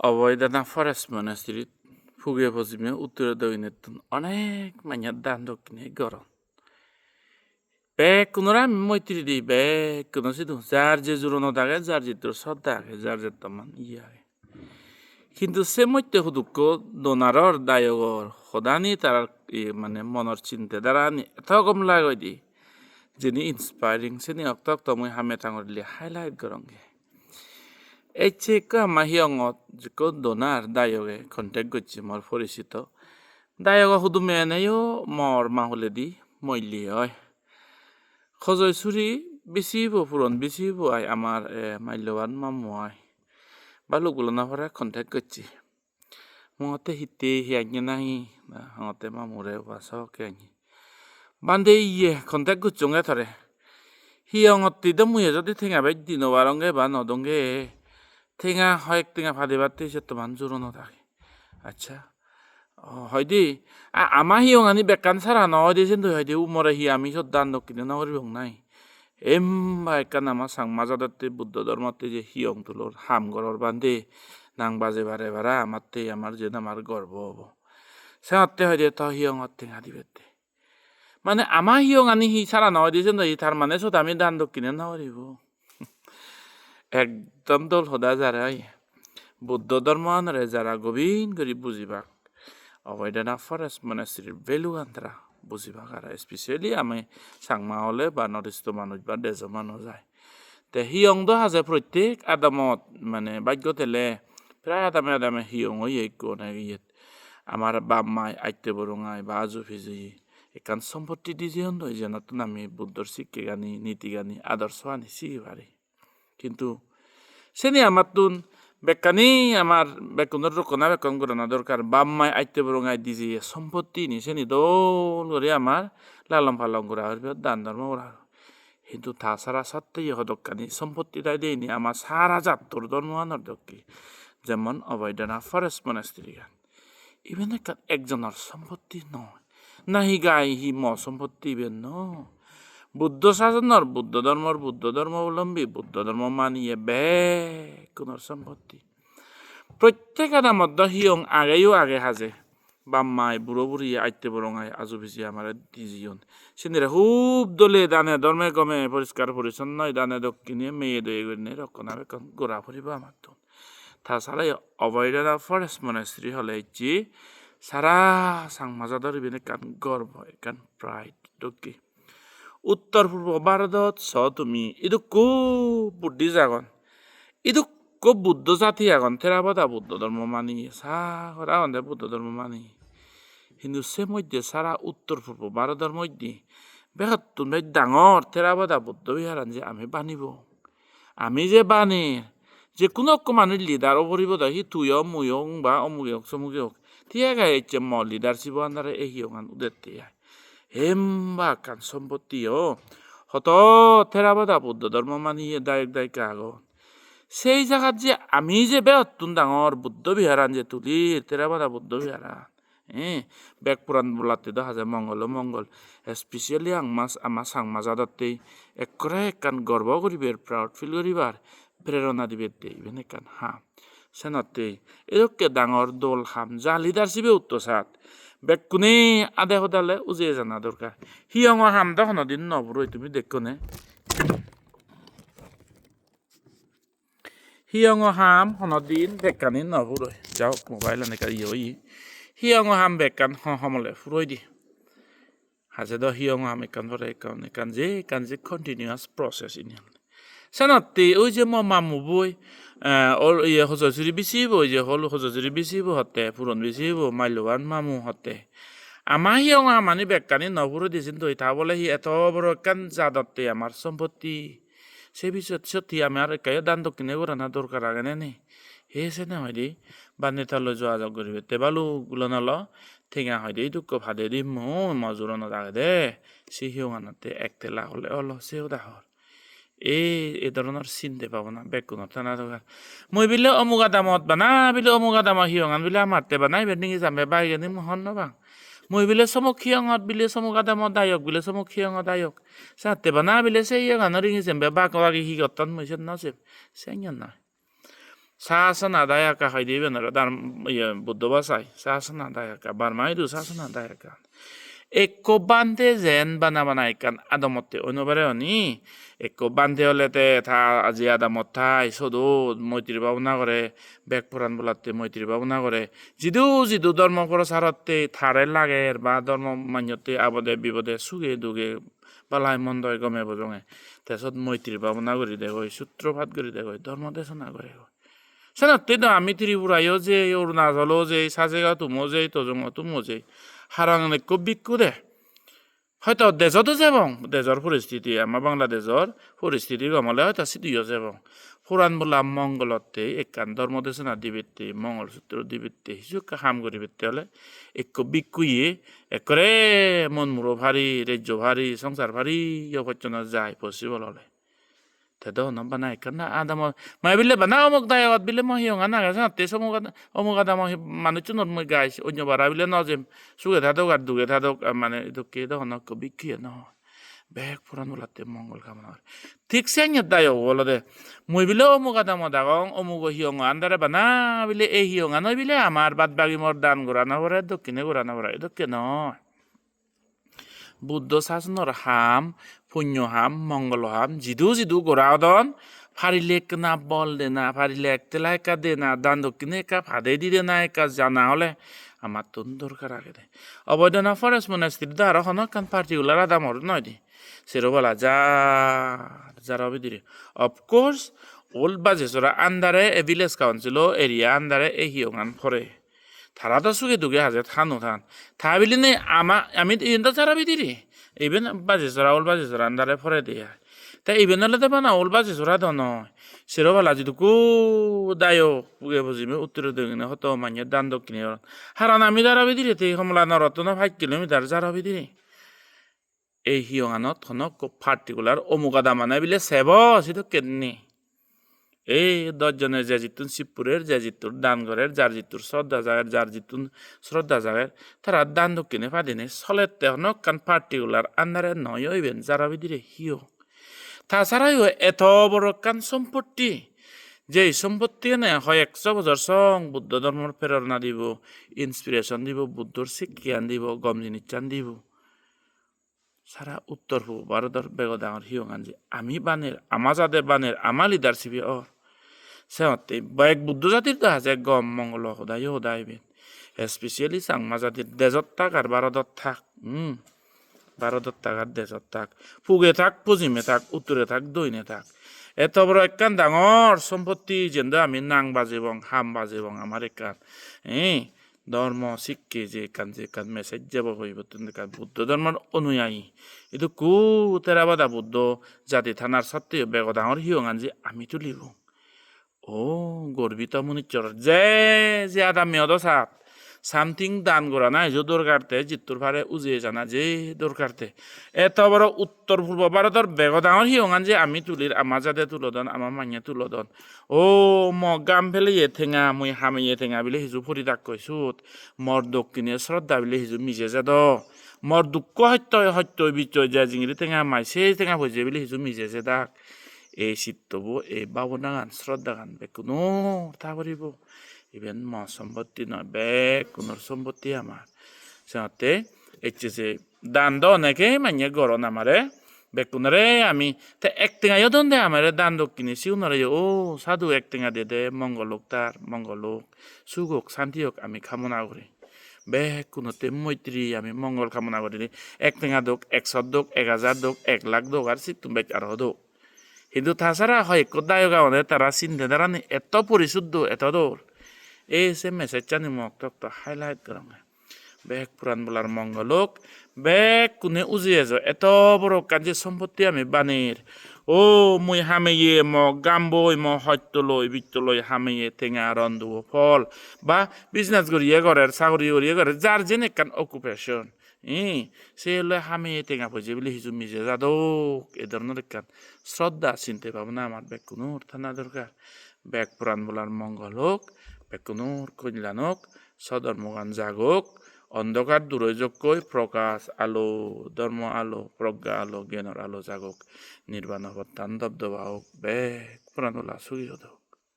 অভয়দানা forest মনাস্ট্রিত ফুগে পশ্চিমে উত্তরে দক্ষিণের অনেক মাইয়ার দান দক্ষিণে গরম কোনোরা মৈত্রী দি কোনো সিধু যার যে জোরনো থাকে যার যে তোর শ্রদ্ধা আগে যার যে তমান আগে কিন্তু সে মধ্যে হুদুক্য দোনারর দায়গর সদানি তার মানে মনের চিন্তা দ্বারা এত কম লাগে দি যিনি ইন্সপায়ারিং সেনি অক্তক তমই হামে থাঙর দিলে হাইলাইট গরঙ্গে এই চেক মাহিয়ঙত যিকো দোনার দায়গে কন্টেক্ট করছি মোর পরিচিত দায়গ হুদু মেনেও মর মাহলে মইলি হয় খজয় চুরি বেছিব পুরন বেছিব আই আমার মাল্যবান মামু আই বালুকগুলো না ভরা কন্টেক্ট করছি মতে হিতে হিয়াগে নাহি হতে মামুরে বাসকে আনি বান্ধে কন্টেক্ট করছুঙ্গে ধরে হিয়ঙতি দমুয়ে যদি ঠেঙা বাই দিন বারঙ্গে বা নদঙ্গে ঠেঙা হয় ঠেঙা ফাঁদে বাড়তে সে তো মান জোরনো থাকে আচ্ছা হয় দি আমা হিয়ং আনি বেকান সারা নয় দিয়েছেন তো হয় দি উমরে হি আমি সব দান দক্ষিণে নগরী ভং নাই এমবা একান আমার সাং মাজাদাতে বুদ্ধ ধর্মতে যে হিয়ং তুলোর হাম গরর বান্ধে নাং বাজে বারে বারা আমারতে আমার যে আমার গর্ব হব সে হতে হয় যে তো হিয়ং ঠেঙা দিবে মানে আমা হিয়ং আনি হি সারা নয় দিয়েছেন তো তার মানে সত আমি দান দক্ষিণে নগরিব একদম দল সদা যারা বুদ্ধ ধর্ম আনরে যারা গভীর করে বুঝিবাক অবৈধনা ফরেস্ট মনাস্ট্রির ভ্যালু আন্তরা বুঝিবাক আর স্পেশালি আমি সাংমা হলে বা নর্থ ইস্ট মানুষ বা দেশ মানুষ যায় তে হিয়ং দো হাজে প্রত্যেক আদামত মানে ভাগ্য তেলে প্রায় আদামে হিয়ং ইয়েত আমার বাপ মাই আইতে বরঙাই বা আজু ফিজি একান সম্পত্তি দি যে হন্দ যেন আমি বুদ্ধর শিক্ষে গানি নীতি গানি আদর্শ আনি শিখি পারি কিন্তু সেনি আমার তুন বেকানি আমার বেকুনের রকনা বেকন করানো দরকার বাম্মায় আইতে বরঙাই দিজি সম্পত্তি নি সেনি দোল করে আমার লালন পালন করা হইবে দান ধর্ম করা কিন্তু তাছাড়া সত্যি হদকানি সম্পত্তি তাই দেয়নি আমার সারা জাতর ধর্ম আনার দক্ষি যেমন অবৈধনা ফরেস্ট মনাস্ট্রি গান ইভেন একজনের সম্পত্তি নয় না হি গাই হি সম্পত্তি ইভেন ন বুদ্ধ শাসনের বুদ্ধ ধর্মাবলম্বী বুদ্ধ ধর্ম মানিয়ে কোন সম্পত্তি প্রত্যেক মধ্যে হিয়ং আগেও আগে হাজে বাম্মাই বুড়ো বুড়ি আইতে বরঙাই আজু বেশি আমার দিজিয়ন সিন্দিরা খুব দলে দানে ধর্মে গমে পরিষ্কার পরিচ্ছন্ন দানে দক্ষিণে মেয়ে দয়ে গড়ে রক্ষণাবেক্ষণ গোড়া ফুরিব আমার তো তাছাড়া অবৈধনা ফরেস্ট মনাস্ট্রি হলে যে সারা সাংমাজাদর ইবেন কান গর্ব একান প্রাইড দক্ষি উত্তর পূর্ব ভারতত চ তুমি ইদু খুব বুদ্ধি জাগন ইদু খুব বুদ্ধ জাতি আগন থেরাবাদা বুদ্ধ ধর্ম মানি সারা বুদ্ধ ধর্ম মানি কিন্তু সে মধ্যে সারা উত্তর পূর্ব ভারতের মধ্যে বেহত্তুন ভাই ডাঙর থেরাবাদা বুদ্ধ বিহারান যে আমি বানিব আমি যে বানে যে কোনো মানুষ লিডার অপরিব সি তুইও মুয়ং বা অমুকে হোক সমুকে হোক ঠিক আছে লিডারশিপ আন্দারে এই হিয়ঙান উদেরতে হেম্বা কান সম্পত্তি হত থেরাবাদা বুদ্ধ ধর্ম মানিয়ে দায়িকা আগন সেই জায়গাত যে আমি যে বেহত্তুন ডাঙর বুদ্ধ বিহারান যে তুলি থেরাবাদা বুদ্ধ বিহারান বেগ পুরাণ বলাতে দেখা যায় মঙ্গল স্পেচিয়েলি আমার সাংমাজাদতে একরে কান গর্ব করিবার প্রাউড ফিল করিবার প্রেরণা দিবে ইভেন একান হাম সেনতে এরকম ডাঙর দল হাম যা লিডারশিপে উত্তসাত বেগ কোনে আদে সদালে উজিয়ে জানা দরকার হিয়ঙৰ হাম দেখোন দিন নবরই তুমি দেখো নে হিয়ঙৰ হাম হনদিন বেকানি নবরই যাও মোবাইল এনেকা হিয়ঙৰ হাম বেকান সমলে ফুরই দি হাজে দ হিয়ঙৰ হাম একান ভরে একান যে কন্টিনিউয়াস প্রসেস ইন সেনতে ওই যে মামু বই হজজুরি বিচিব যে হল হজজুরি বিচিব হতে পুরন বিচিব মাল্যবান মামু হতে আমার হিয়ং মানে বেকানি নবুরো দিয়েছেন তো তা বলে হি এত বড় কান জাদতে আমার সম্পত্তি সে বিষয় সত্যি আমার একাই দান দক্ষিণে করানো দরকার আগে নেই সে না হয় দি বা নেতালৈ যোৱা যাওক করিবে তেবালু গুলো নল ঠেঙা হয় দি দুঃখ ভাদে দি মজুরনো আগে দে সে হিয়ং আনাতে একতেলা হলে সেও দাহর এই ধরনের চিনতে পাবো না বেকুনত টানা দরকার মই বিলে অমুক দামত বানা বিলে অমুক দামত হিয়ঙান বিলে আমারতে বানাই বেডিঙি যামে বাইগানি মহন নবাং মই বিলে চমক হিয়ঙত বিলে চমক দামত দায়ক বিলে চমক হিয়ঙত দায়ক সাতে বানা বিলে সেই হিয়ঙান রিঙি যামে বাক লাগি হি গতন মইছে নসেব সেঙ্গন না 사선 아다야까 하이디베너라 다른 부দ্ধ바사이 사선 아다야까 바르마이두 사선 아다야까 Eko bande zen banaikan adamotte onobareoni eko bande olete ta aji adamotai sodo moitiri babuna gore bekpuran bolatte moitiri babuna gore jidu dormo koro sarotte thare lager ba dormo manyotte abode bibode suge duge balai mondoy gome bojonge tesot moitiri babuna gori dego sutrophat gori dego dormo desona gore সেনাতে도 আমি ত্রিপুরায়ও যে অরুণাচলও যে সাজেগা তুমো যে তজঙ্গ তুমো যে হারাং নেকো বিকুদে হয়তো দেশতো যাবং দেশর পরিস্থিতি আমার বাংলাদেশর পরিস্থিতি গমলে হয়তো সিটিও যাবং পুরান বলা মঙ্গলতে একান ধর্ম দেশনা দিবিতে মঙ্গলসূত্র দিবিতে হিসুকা হাম করিবিতে হলে এক বিকুয়ে একরে মন মুরো ভারী রাজ্য ভারী সংসার ভারী অপচনা যায় পসিবল হলে Tedo no banai kana ada mo mai bile bana omok dai wat bile mo hiong ana ga te so omok ada mo manu chunor mo guys onyo bara bile no jem suge thado gar duge thado mane to ke do no ko bikki no bek puran ulate mongol kamana ঠিক সেন্য দায় হলো দে মই bile omok ada mo dagong omok hiong andare bana bile e hiong ano bile amar bad bagi mor dan gorana hore dokkine gorana hore dokke no Buddha শাসনৰ হাম পুণ্য হাম মংগল হাম জিদু গোৰাদন ফাৰিলে না বল দে না ফাৰিলে একতেলা একা দে না দান দক্ষিণে একা ফাদে দি দে না একা জানা হলে আমার তো দরকার আগে দে অবৈধনা ফরেস্ট মনাস্ট্রি দ্বারা হন কান পার্টিকুলার আদাম হর নয় দি সেরোবেলা যারা দিরে অফকোর্স ওল্ড বাজেসরা under a village council area under a হিয়ঙান ফরে তারা তো সুখে দুগে হাজে থানো থান থাবিলি নেই আমি ইন্দা চারা বিদিরি ইবেন বাজেসরা ওল বাজেসরা আন্দারে ফরে দিয়া তা ইবেন হলে দেবা না ওল বাজেসরা তো নয় সেরোবেলা যদি কু দায় পুগে বুঝিবে উত্তর দক্ষিণে হতো মানিয়ে দান দক্ষিণে হারান আমি যারা বিদিরি তে হমলা নরতন 5 কিলোমিটার যারা বিদিরি এই হিয়ঙানত হনক পার্টিকুলার অমুকাদা মানে বিলে সেব সিটো কেননি এই 10 জনের যে জিতুন শিবপুরের যে জিতুর দানগড়ের যার জিতুর শ্রদ্ধা জাগের যার জিতুন শ্রদ্ধা জাগের তারা দান দক্ষিণে পাদিনে সলেতে হনক কান পার্টিকুলার আন্দারে নয় হইবেন যারা বিদিরে হিও তাছাড়াও এত বড় কান সম্পত্তি যে সম্পত্তি নে হয় 100 বছর সং বুদ্ধ ধর্মের প্রেরণা দিব ইন্সপিরেশন দিব বুদ্ধর শিক্ষান দিব গম জিনিস দিব সারা উত্তর পূর্ব ভারতের বেগদাঙর হিয়ঙান যে আমি বানের আমাজাদে বানের আমা লিডারশিপে সেহতে এক বুদ্ধ জাতির তো আছে গম মঙ্গল সদায়বেন স্পেশালি চাংমা জাতির দেজত থাক আর ভারতত থাক ভারতত থাক আর দেজত থাক পুগে থাক পশ্চিমে থাক উত্তরে থাক দৈনে থাক এত বড় একখান ডাঙর সম্পত্তি যেন আমি নাং বাজিবং হাম বাজিবং আমার একখান ধর্ম শিক্ষে যে কান মেসেজ যাব হইব বুদ্ধ ধর্মের অনুয়ায়ী কিন্তু কু তেরাবাদা বুদ্ধ জাতি থানার সত্ত্বেও বেগদাঙর হিয়ঙান যে আমি তুলিব ও গর্বিত মনিচর যে আদা মেয়দ সাপ সামথিং দান করা নাই যে দরকারতে জিত্তুর ফারে উজিয়ে জানা যে দরকারতে এত বড় উত্তর পূর্ব ভারতের বেগদাঙর হিয়ঙান যে আমি তুলির আমার যাতে তুলদন আমার মাইয়া তুলদন ও ম গাম ফেলে ঠেঙা মুই হামিয়ে ঠেঙা বিলে সিজু ফুরি তাক কৈছোত মর দক্ষিণে শ্রদ্ধা বিলে সিজু মিজে যাদ মর দুঃখ সত্য বিচয় যে জিঙিরি ঠেঙা মাই সেই ঠেঙা ভজে বিলে সিজু মিজে যে দাক এই চিত্তবো এই বাবনা গান শ্রদ্ধা গান বেকুনো তা করিব ইভেন ম সম্পত্তি নয় বেকুনোর সম্পত্তি আমার সিহঁতে যে দান দ অনেকে মাইয়ে গরন আমারে বেকুনরে আমি তে এক টেঙাইও দন দে আমারে দান দক্ষিণে সিউনরে ও সাধু এক টেঙা দে মঙ্গলোক তার মঙ্গলোক সুগোক শান্তি হোক আমি কামনা করি বেকুনতে মৈত্রী আমি মঙ্গল কামনা করি এক টেঙা দোক 100 দোক 1000 দোক 1 লাখ দোক আর সিতুম বেচ আর দোক কিন্তু তাছাড়া হয় কোদায় গাওনে তারা চিন্তা দ্বারা এত পরিশুদ্ধ এত দৌড় এই সে মেসেজ চানি মক তো হাইলাইট করা বেগ পুরাণ বলার মঙ্গলোক বেগ কোনে উজিয়ে যা এত বড় কাজে সম্পত্তি আমি বানির ও মুই হামেয়ে ম গাম্বই ম হত্য লই বিত্ত লই হামেয়ে টেঙা রন্ধু ফল বা বিজনেস করিয়ে ঘরের চাকরি করিয়ে ঘরের যার যেন একখান অকুপেশন সে হলে হামেয়ে টেঙা পয়সা বলে হিজু মিজে যাদক এ ধরনের একখান শ্রদ্ধা চিনতে পাবো না আমার বেগ কোনো থানা দরকার বেগ পুরাণ বলার মঙ্গল হোক বেকুনোর কল্যাণক সধর্মগান জাগক অন্ধকার দূরযোগ্যই প্রকাশ আলো ধর্ম আলো প্রজ্ঞা আলো জ্ঞানের আলো জাগক নির্বাণ অবতান দবদবা হোক বেগ পুরাণ সুগিয়ে হোক